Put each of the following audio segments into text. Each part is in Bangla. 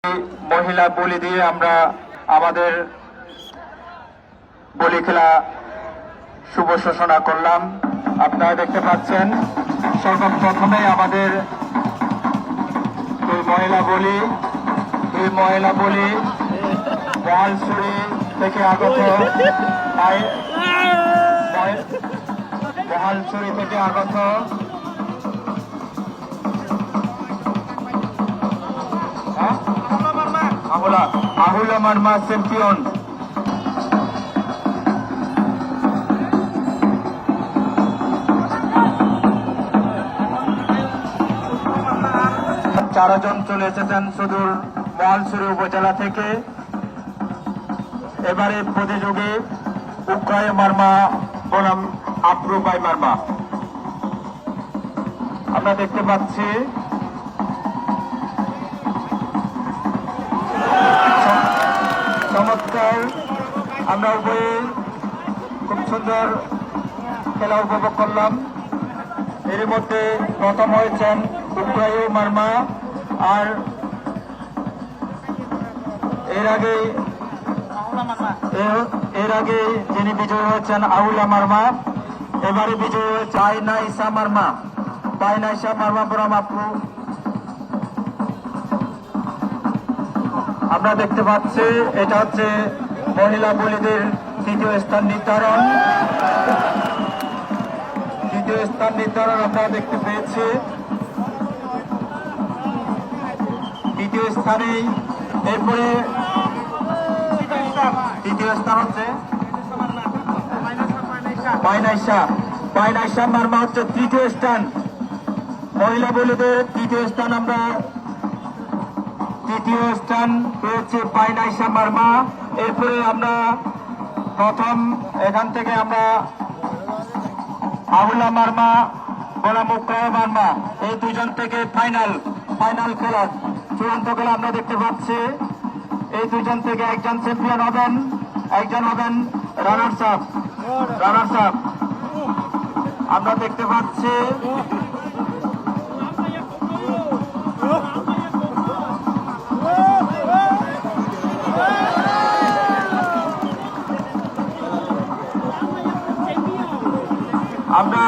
মহিলা বলি দিয়ে আমরা আমাদের বলি খেলা শুভ ঘোষণা করলাম। আপনারা দেখতে পাচ্ছেন সর্বপ্রথমে আমাদের এই মহিলা বলি মহালছড়ি থেকে আগত আহুলা মারমা চ্যাম্পিয়ন। চারজন চলে এসেছেন সুদূর মহালছড়ি উপজেলা থেকে। এবারে প্রতিযোগী উক্রায় মারমা বনাম আপ্রুবাই মারমা। আমরা দেখতে পাচ্ছি চমৎকার, আমরা উভয়ে খুব সুন্দর খেলা উপভোগ করলাম। এর মধ্যে প্রথম হয়েছেন উক্রায় মারমা, আর এর আগে যিনি বিজয়ী হয়েছেন আহুলা মারমা। এবারে বিজয়ী হয়েছে পাইনাইসা মারমা বনাম আপু। আমরা দেখতে পাচ্ছি এটা হচ্ছে মহিলা বলিদের তৃতীয় স্থান নির্ধারণ। আমরা দেখতে পেয়েছি দ্বিতীয় স্থানেই। এরপরে তৃতীয় স্থান হচ্ছে পাইনাইসা মারমা হচ্ছে তৃতীয় স্থান। মহিলা বলিদের তৃতীয় স্থান পেয়েছে পাইনাইসা মারমা। এরপরে আমরা প্রথম এখান থেকে আমরা আহুলা মারমা বনাম উক্রায় মারমা, এই দুজন থেকে ফাইনাল খেলা, চূড়ান্ত খেলা আমরা দেখতে পাচ্ছি। এই দুজন থেকে একজন চ্যাম্পিয়ন হবেন, একজন হবেন রানার্স আপ। আমরা দেখতে পাচ্ছি আমরা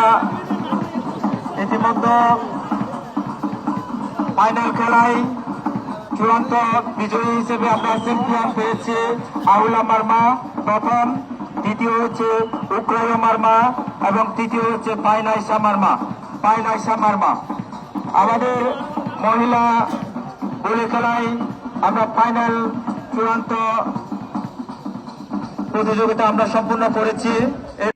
ইতিমধ্যে ফাইনাল খেলায় চূড়ান্ত বিজয়ী হিসেবে আমরা চ্যাম্পিয়ন পেয়েছি আহুলা মারমা প্রথম, দ্বিতীয় হচ্ছে উক্রায় মারমা এবং তৃতীয় হচ্ছে পাইনাইসা মারমা। আমাদের মহিলা বলি খেলায় আমরা ফাইনাল চূড়ান্ত প্রতিযোগিতা আমরা সম্পূর্ণ করেছি।